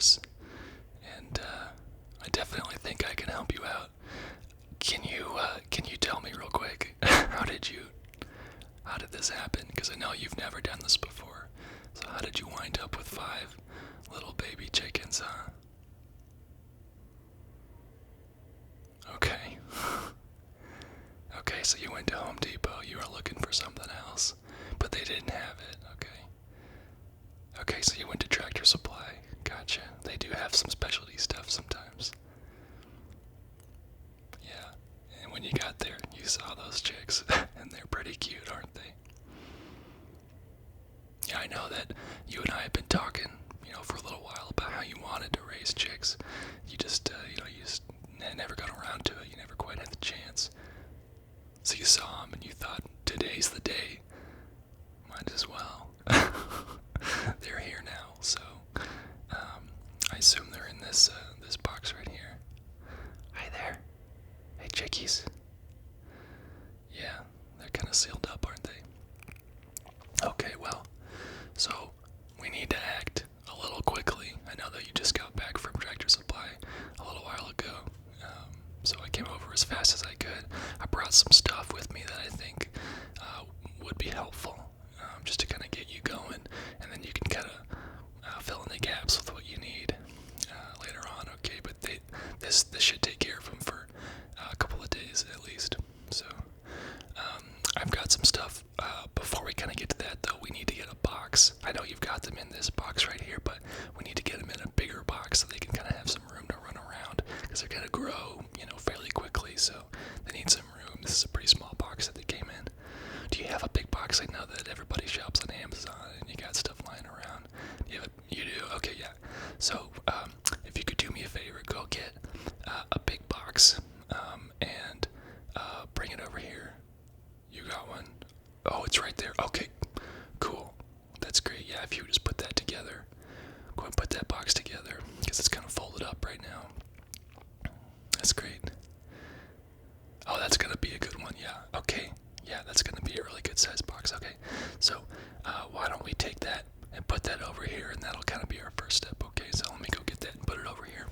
course. And I definitely think I can help you out. Can you tell me real quick, how did this happen? Because I know you've never done this before. So how did you wind up with 5 little baby chickens, huh? Okay. Okay, so you went to Home Depot, you were looking for something else, but they didn't have it, okay. Okay, so you went to Tractor Supply, gotcha. They do have some specialty stuff sometimes. Yeah, and when you got there, you saw those chicks, and they're pretty cute, aren't they? Yeah, I know that you and I have been talking, for a little while about how you wanted to raise chicks. You just, you just never got around to it. You never quite had the chance. So you saw them and you thought, today's the day. Might as well. They're here now, so I assume they're in this box right here. Hi there. Hey, chickies. Yeah, they're kind of sealed up, aren't they? Okay, well, so we need to act a little quickly. I know that you just got back from Tractor Supply a little while ago, so I came over as fast as I could. I brought some stuff with me that I think would be helpful, just to kind of get you going, and then you can kind of fill in the gaps with what you need later on. Okay, but this should take care of them for a couple of days at least. So I've got some stuff. Before we kind of get to that, though, we need to get a box. I know you've got them in this box right here, but we need to get them in a bigger box so they can kind of have some room to run around, because they're going to grow, fairly quickly, so they need some room. This is a pretty small box that they came in. Do you have a big box? I know that everybody shops on Amazon, and you got stuff lying around. You do? Okay, yeah. So, if you could do me a favor, go get a big box, and bring it over here. You got one? Oh, it's right there. Okay, cool. That's great. Yeah, if you would just put that together. Go ahead and put that box together, because it's kind of folded up right now. That's great. Oh, that's going to be a good one, yeah. Okay, yeah, that's going to be a really good size box. Okay, so why don't we take that and put that over here, and that'll kind of be our first step. Okay, so let me go get that and put it over here.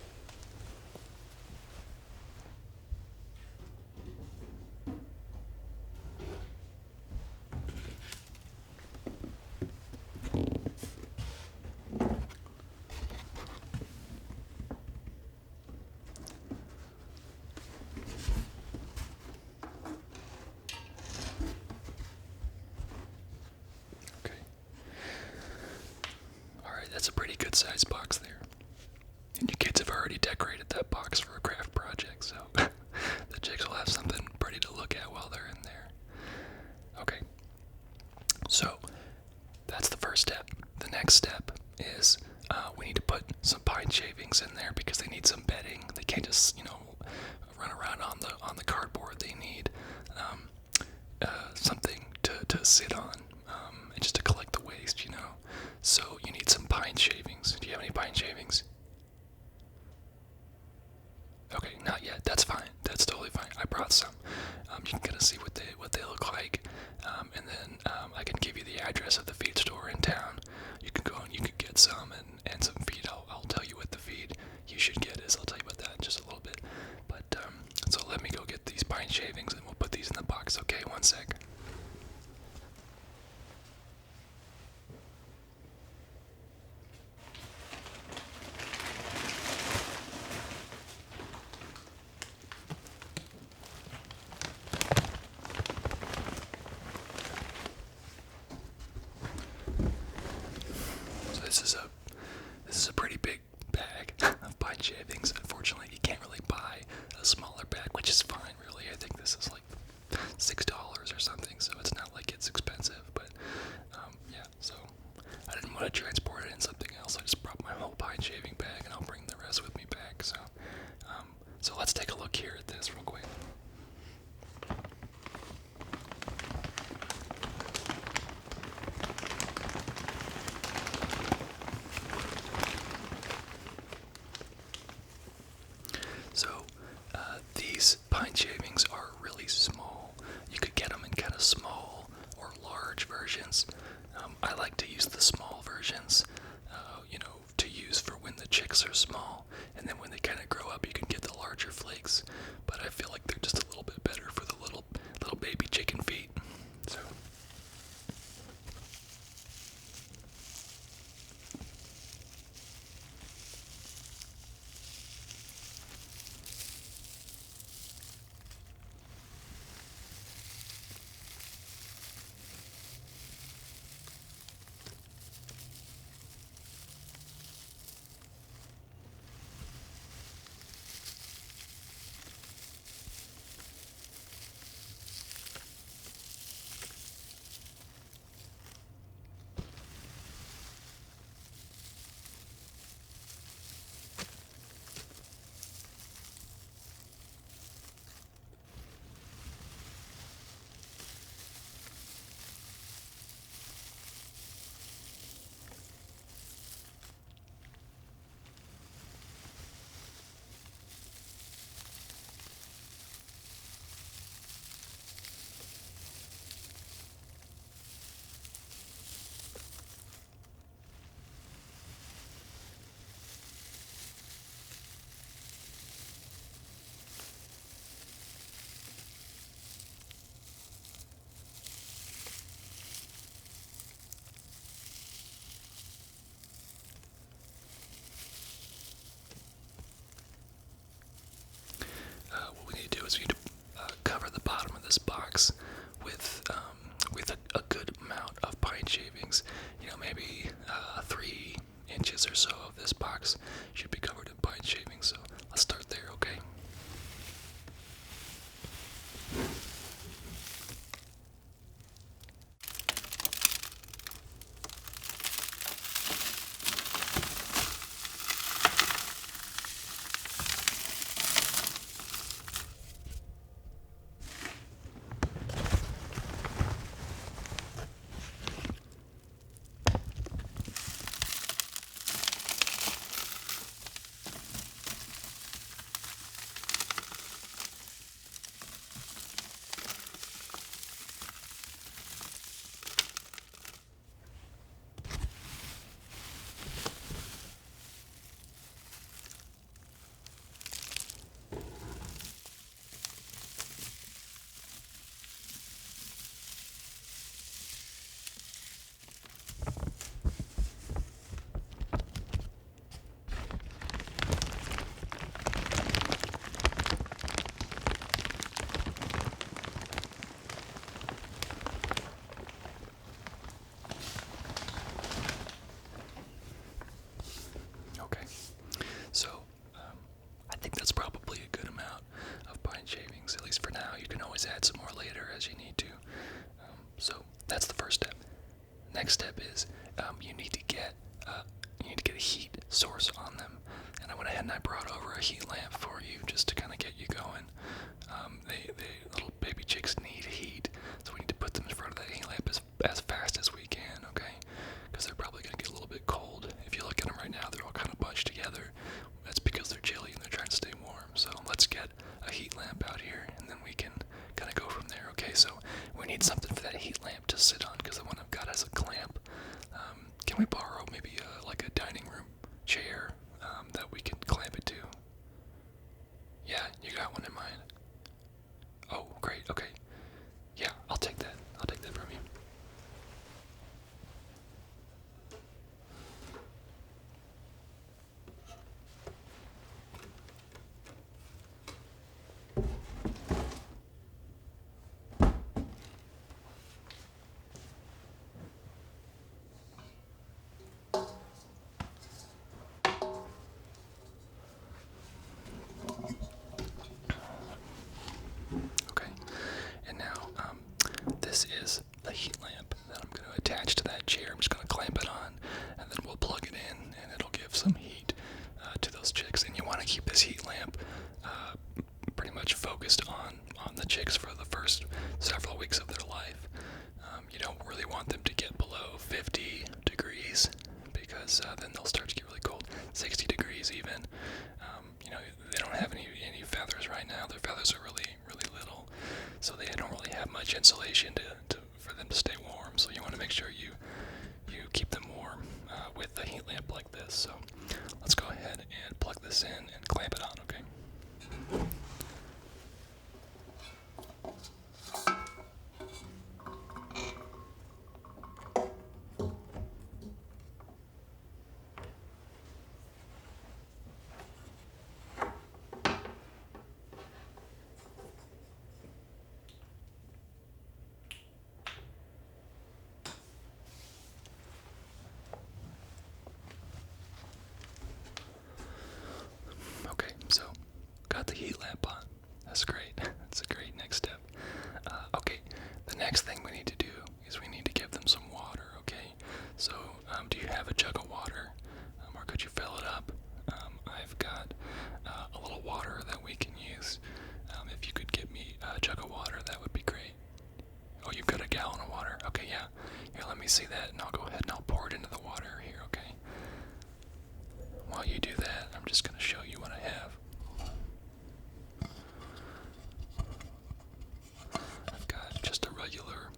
Okay. Alright, that's a pretty good size box there. And your kids have already decorated that box for a craft project, so the chicks will have something pretty to look at while they're in there. Okay, so that's the first step. The next step is we need to put some pine shavings in there because they need some bedding. They can't just, run around on the cardboard. They need something to sit on, and just to collect the waste, So you need some pine shavings. Do you have any pine shavings? Okay, not yet. That's fine. That's totally fine. I brought some. You can kind of see what they look like, and then I can give you the address of the feed store in town. You can go and you can get some and some feed. I'll tell you what the feed you should get is. I'll tell you about that in just a little bit. But so let me go get these pine shavings and we'll put these in the box. Okay, one sec. This is a pretty big bag of pine shavings. Unfortunately, you can't really buy a smaller bag, which is fine, really. I think this is like $6 or something, so it's not like it's expensive. But yeah, so I didn't want to transport it in something else. I just brought my whole pine shaving bag, and I'll bring the rest with me back. So, so let's take a look here at this real quick. So, these pine shavings are really small. You could get them in kind of small or large versions. I like to use the small versions, to use for when the chicks are small, and then when they kind of grow up, you can get the larger flakes. But I feel like they're just a little bit better for the little baby chicken feet. So. What we need to do is we need to cover the bottom of this box with a good amount of pine shavings. You know, maybe 3 inches or so of this box should be covered in pine shavings. So let's start there, okay? So, I think that's probably a good amount of pine shavings, at least for now. You can always add some more later as you need to. So that's the first step. Next step is you need to get a heat source on them, and I went ahead and I brought over a heat lamp for you just to kind of get you going. They little baby chicks need heat, so we need to put them in front of that heat lamp as fast as we can, okay? Because they're probably going to get a little bit cold. If you look at them right now, they're all kind of bunched together. That's because they're chilly and they're trying to stay warm. So let's get a heat lamp out here, and then we can kind of go from there, okay? So we need something for that heat lamp to sit on, because the one I've got has a clamp. Can we borrow maybe like a dining room chair that we can clamp it to? Yeah, you got one in mind. Oh, great, okay. Yeah, I'll take that. I'll take that from you. Okay, and now this is the heat lamp that I'm going to attach to that chair. I'm just going to clamp it on, and then we'll plug it in, and it'll give some heat to those chicks. And you want to keep this heat lamp pretty much focused on the chicks for the first several weeks of their life. You don't really want them to get below 50 degrees, because then they'll start to get really cold. 60 degrees even. You know, they don't have any feathers right now. Their feathers are really, really little, so they don't really have much insulation for them to stay warm. So you want to make sure you keep them warm with a heat lamp like this. So let's go ahead clamp it on, okay? Okay, so got the heat lamp on. That's great. That's a great next step. Okay, the next thing we need to do is we need to give them some water, okay? So, do you have a jug of water? Or could you fill it up? I've got a little water that we can use. If you could get me a jug of water, that would be great. Oh, you've got a gallon of water. Okay, yeah. Here, let me see that, and I'll go ahead and I'll pour it into the water here, okay? While you do that, I'm just going to show you what I have. I've got just a regular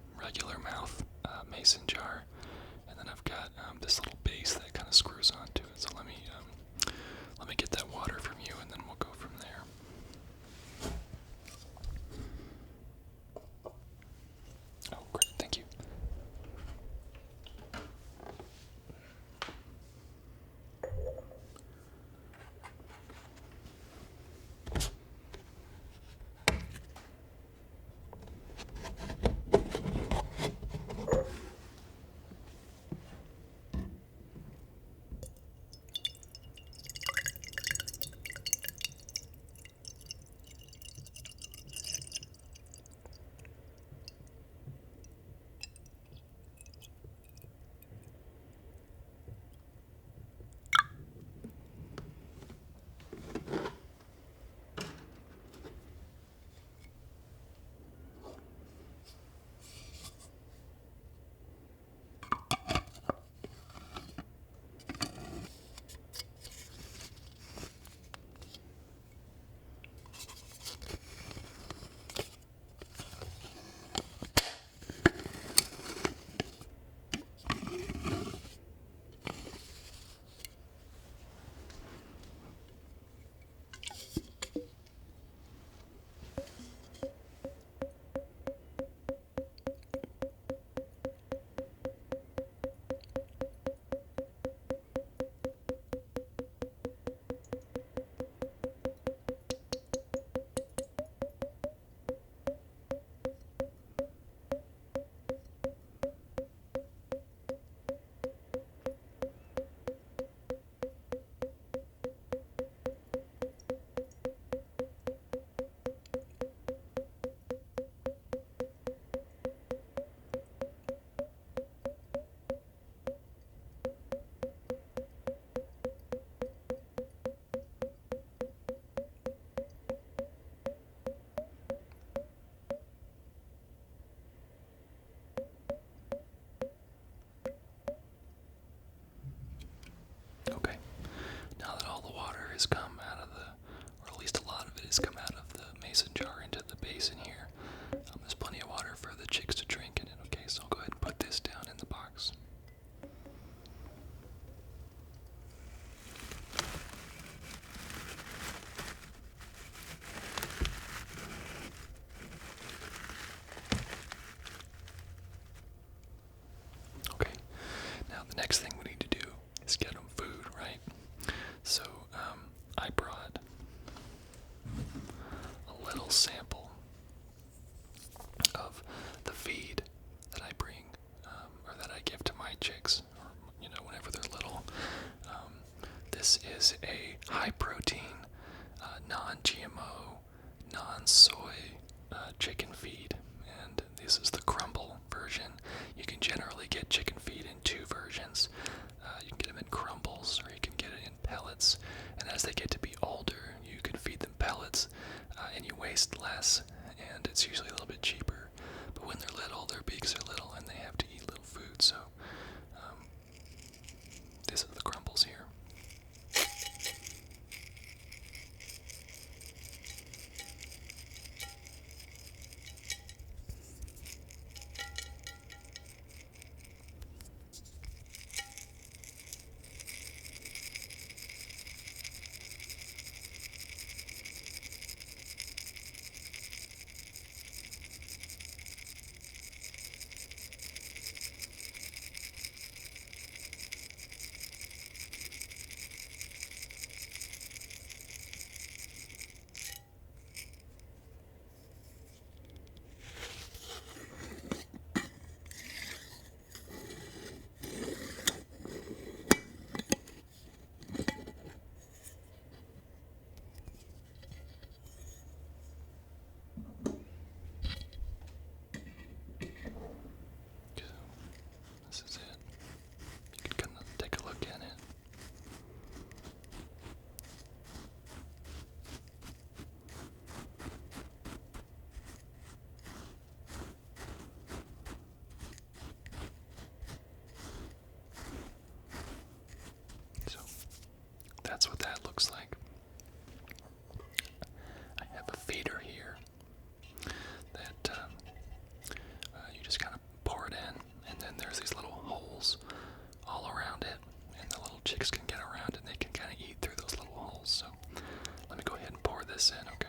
mouth mason jar, and then I've got this little base that kind of screws onto it. So let me get that water from you, and then we'll go from there. Oh, great! Thank you. Okay. Now that all the water has come out of or at least a lot of it has come out of the mason jar into the basin here, there's plenty of water for the chicks to drink in it, okay? So I'll go ahead and put this down in the box. Okay. Now the next thing we need to do is get them food, right? So I brought a little sample of the feed that I bring, or that I give to my chicks, or whenever they're little. This is a high-protein, non-GMO, non-soy chicken feed, and this is the crumble version. You can generally get chicken feed in two versions. You can get them in crumbles, or you can get it in pellets. And as they get to be older, you can feed them pellets, and you waste less, and it's usually a little bit cheaper. But when they're little, their beaks are little, and they have to eat little food. So this is the crumbles here. that looks like. I have a feeder here that you just kind of pour it in, and then there's these little holes all around it, and the little chicks can get around and they can kind of eat through those little holes. So let me go ahead and pour this in, okay?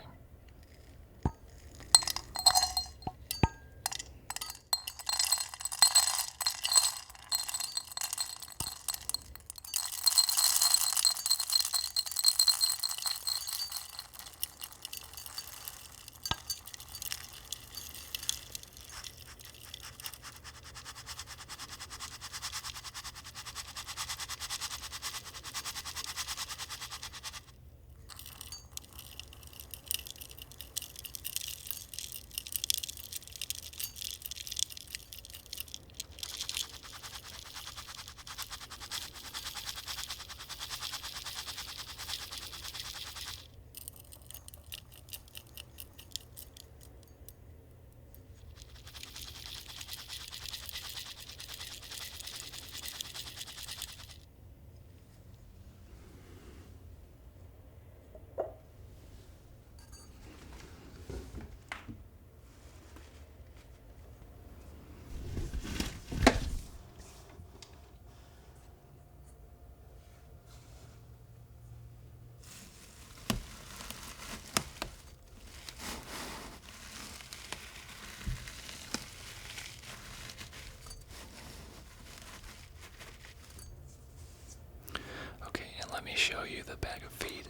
Let me show you the bag of feed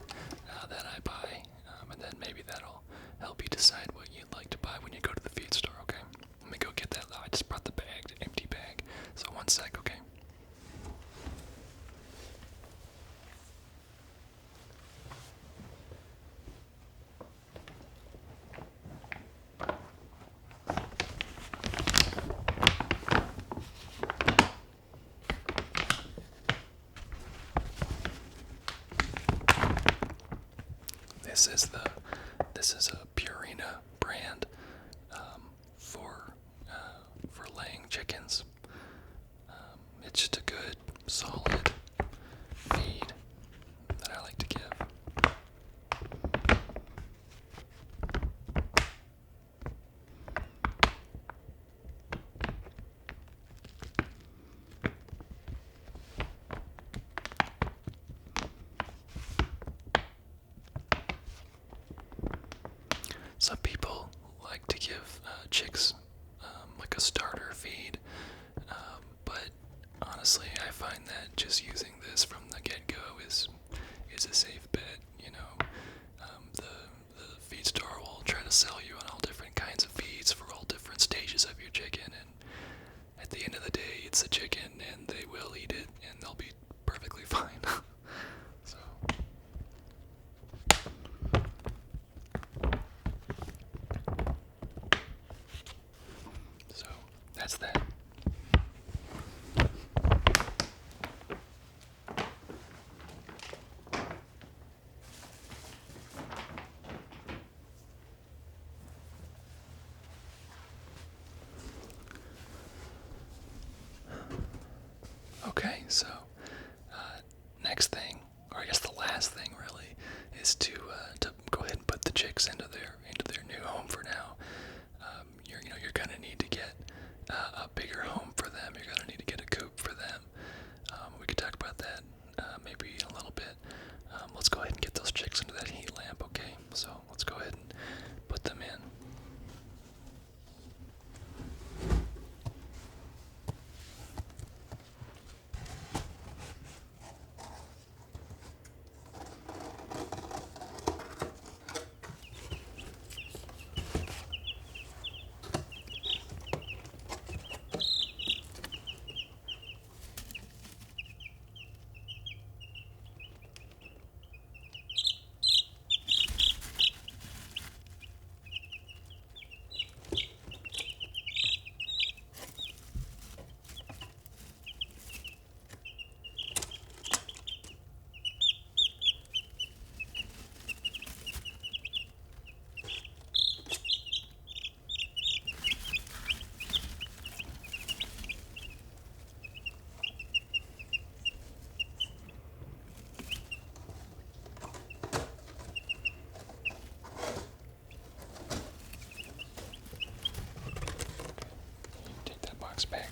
that I buy, and then maybe that'll help you decide what you'd like to buy when you go to the feed store, okay? Let me go get that. I just brought the bag, the empty bag, so one sec, okay? This is a Purina brand for laying chickens. It's just a good, solid feed that I like to give. Some people like to give chicks like a starter feed, but honestly, I find that just using this from the get-go is a safe bet. You know, the feed store will try to sell you on all different kinds of feeds for all different stages of your chicken, and at the end of the day, it's a chicken, and they will eat it, and they'll be perfectly fine. So. That's that. Thanks, Meg.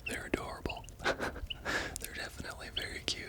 They're adorable. They're definitely very cute.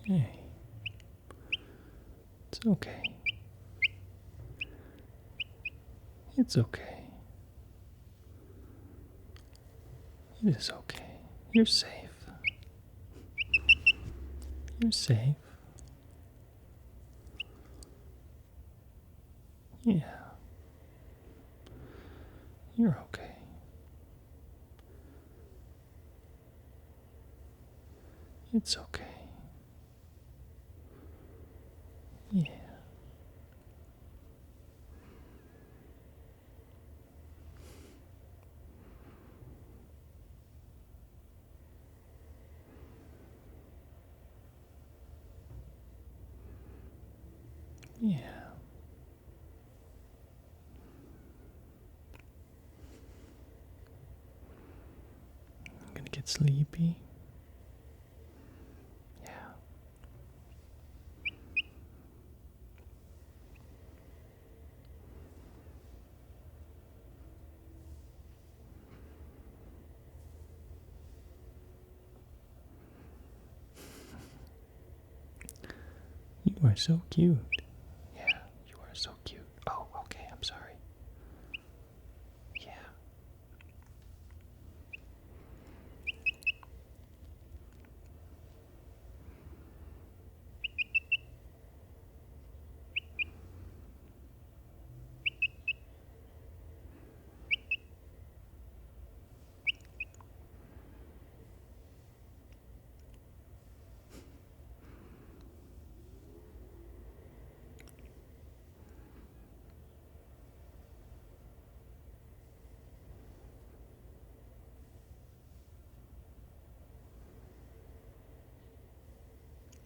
Hey. It's okay. It's okay. It is okay. You're safe. You're safe. Yeah. You're okay. It's okay. Yeah. Yeah. I'm gonna get sleepy. Yeah. You are so cute. Yeah, you are so cute. Oh, okay, I'm sorry. Yeah.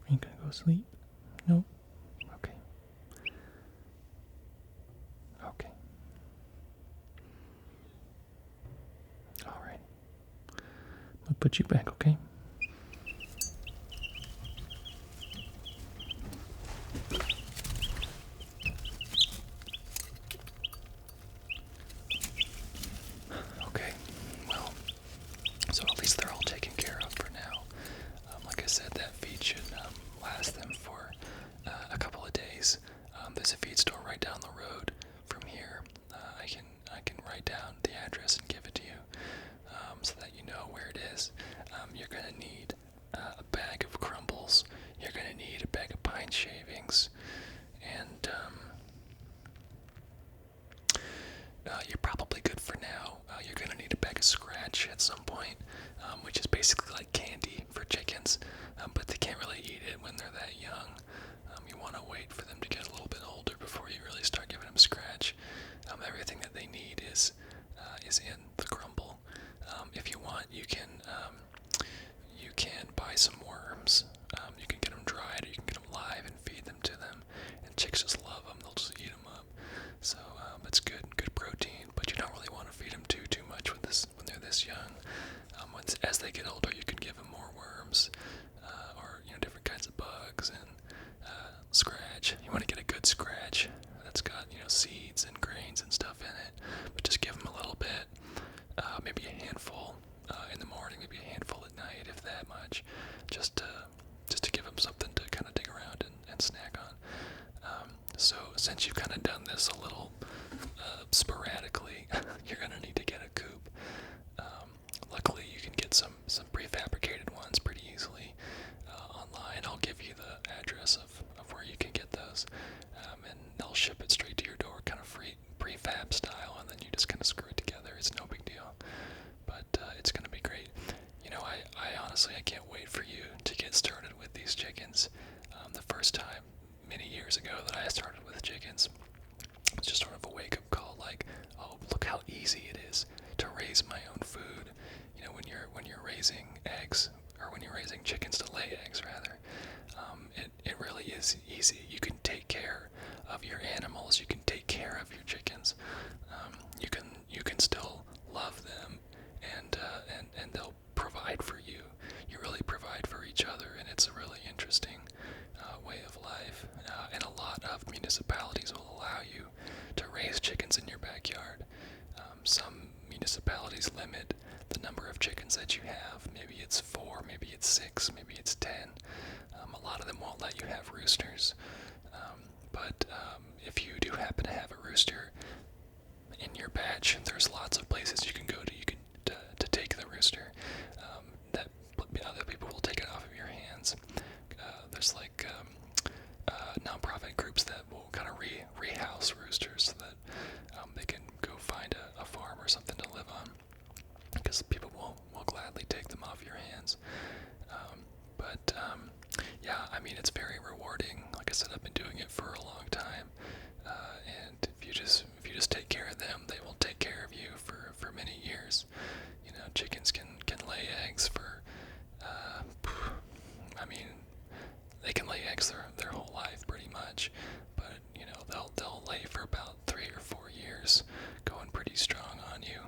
Are you gonna go sleep? No? Okay. Okay. Alright. I'll put you back, okay? Okay. Well, so at least they're all taken care of for now. Like I said, that feed should last them for a couple of days. There's a feed store right down the road from here. I can write down the address and give it to you, so that you know where it is. You're gonna need a bag of crumbles. You're gonna need a bag of pine shavings, and you're probably good for now. You're gonna need a bag of scratch at some point, which is basically like candy for chickens, but they can't really eat it when they're that young. You want to wait for them to get a little bit older before you really start giving them scratch. Everything that they need is in the crumble. If you want, you can buy some worms. You can get them dried, or you can get them live and feed them to them. And chicks just love them; they'll just eat them up. So it's good protein, but you don't really want to feed them too much with this when they're this young. As they get older, you can give them more worms, or different kinds of bugs and scratch. You want to get a good scratch that's got seeds and grains and stuff in it, but just give them a little bit, maybe a handful in the morning, maybe a handful at night, if that much, just to give them something to kind of dig around and snack on. So since you've kind of done this a little sporadically, you're gonna need to get a coop. Luckily, you can get some prefabricated ones pretty easily online. I'll give you the address of where you can get those, and they'll ship it straight to your door, kind of free prefab style, and then you just kind of screw it together. It's no big deal, but it's gonna be great. I honestly I can't wait for you to get started with these chickens. The first time many years ago that I started with chickens, it's just sort of a wake-up call, like, oh, look how easy it is to raise my own food. When you're raising eggs, or when you're raising chickens to lay eggs, rather, it really is easy. You can take care of your animals. You can take care of your chickens. You can still love them, and they'll provide for you. You really provide for each other, and it's a really interesting way of life. And a lot of municipalities will allow you to raise chickens in your backyard. Some municipalities limit the number of chickens that you have. Maybe it's 4, maybe it's 6, maybe it's 10. a lot of them won't let you have roosters. But if you do happen to have a rooster in your batch, there's lots of places you can go to. You can to take the rooster. That other people will take it off of your hands. There's like nonprofit groups that will kind of rehouse roosters so that they can go find a farm or something to live on. Because people will gladly take them off your hands. But yeah, I mean, it's very rewarding. Like I said, I've been doing it for a long time, and if you just take care of them, they will take care of you for many years. You know, chickens can lay eggs for, I mean, they can lay eggs their whole life pretty much, but you know they'll lay for about 3 or 4 years, going pretty strong on you.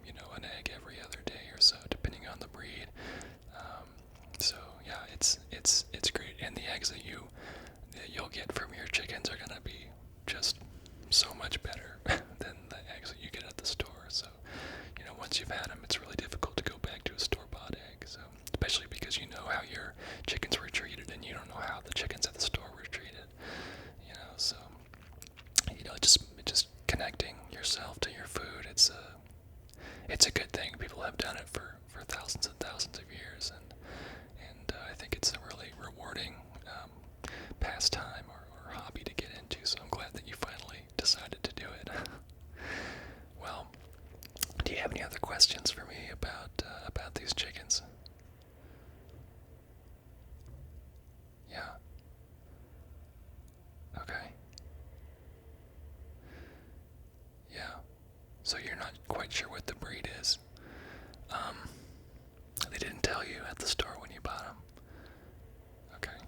You know, an egg every other day or so, depending on the breed. So yeah, it's great, and the eggs that you'll get from your chickens are gonna be just so much better than the eggs that you get at the store. So you know, once you've had them, it's really difficult to go back to a store-bought egg. So especially because you know how your chickens were treated, and you don't know how the chickens at the store were treated. You know, so you know, just connecting yourself to your food. It's a good thing. People have done it for thousands and thousands of years, and I think it's a really rewarding pastime or hobby to get into. So I'm glad that you finally decided to do it. Well, do you have any other questions for me about these chickens? Yeah. Okay. Yeah. So you're not quite sure what the breed is. They didn't tell you at the store when you bought them. Okay.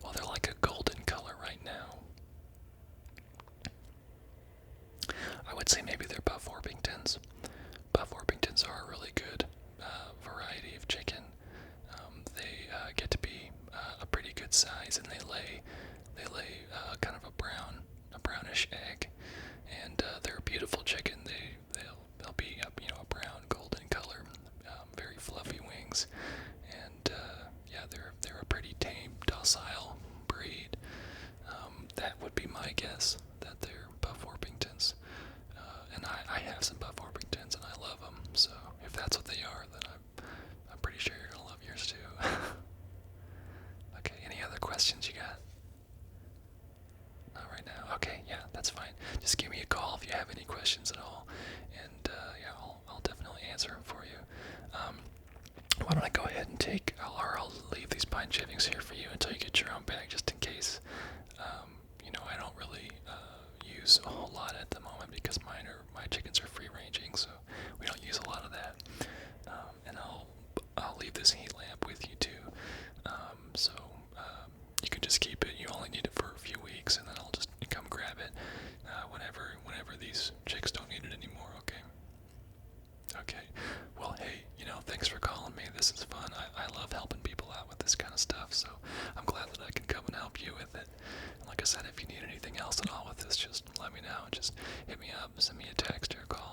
Well, they're like a golden color right now. I would say maybe they're Buff Orpingtons. Buff Orpingtons are a really good variety of chicken. They get to be a pretty good size, and they lay kind of a brownish egg, and they're a beautiful chicken. They'll be a brown golden color, very fluffy wings, and yeah, they're a pretty tame, docile breed. That would be my guess, that they're Buff Orpingtons. And I have some Buff Orpingtons, and I love them. So if that's what they are, then I'm pretty sure you're gonna love yours too. Okay, any other questions you got? Not right now. Okay, yeah, that's fine. Just give me a call if you have any questions at all, and yeah, I'll definitely answer them for you. Why don't I go ahead and I'll leave these pine shavings here for you until you get your own bag, just in case. You know, I don't really use a whole lot at the moment because my chickens are free ranging, so we don't use a lot of that. And I'll leave this heat lamp with you too. So you can just keep it. You only need it for a few weeks, and then I'll just come grab it whenever these chicks don't need it anymore. Okay. Okay. Well, hey, you know, thanks for calling me. This is fun. I love helping people out with this kind of stuff, so I'm glad that I can come and help you with it. And like I said, if you need anything else at all with this, just let me know. Just hit me up, send me a text or a call.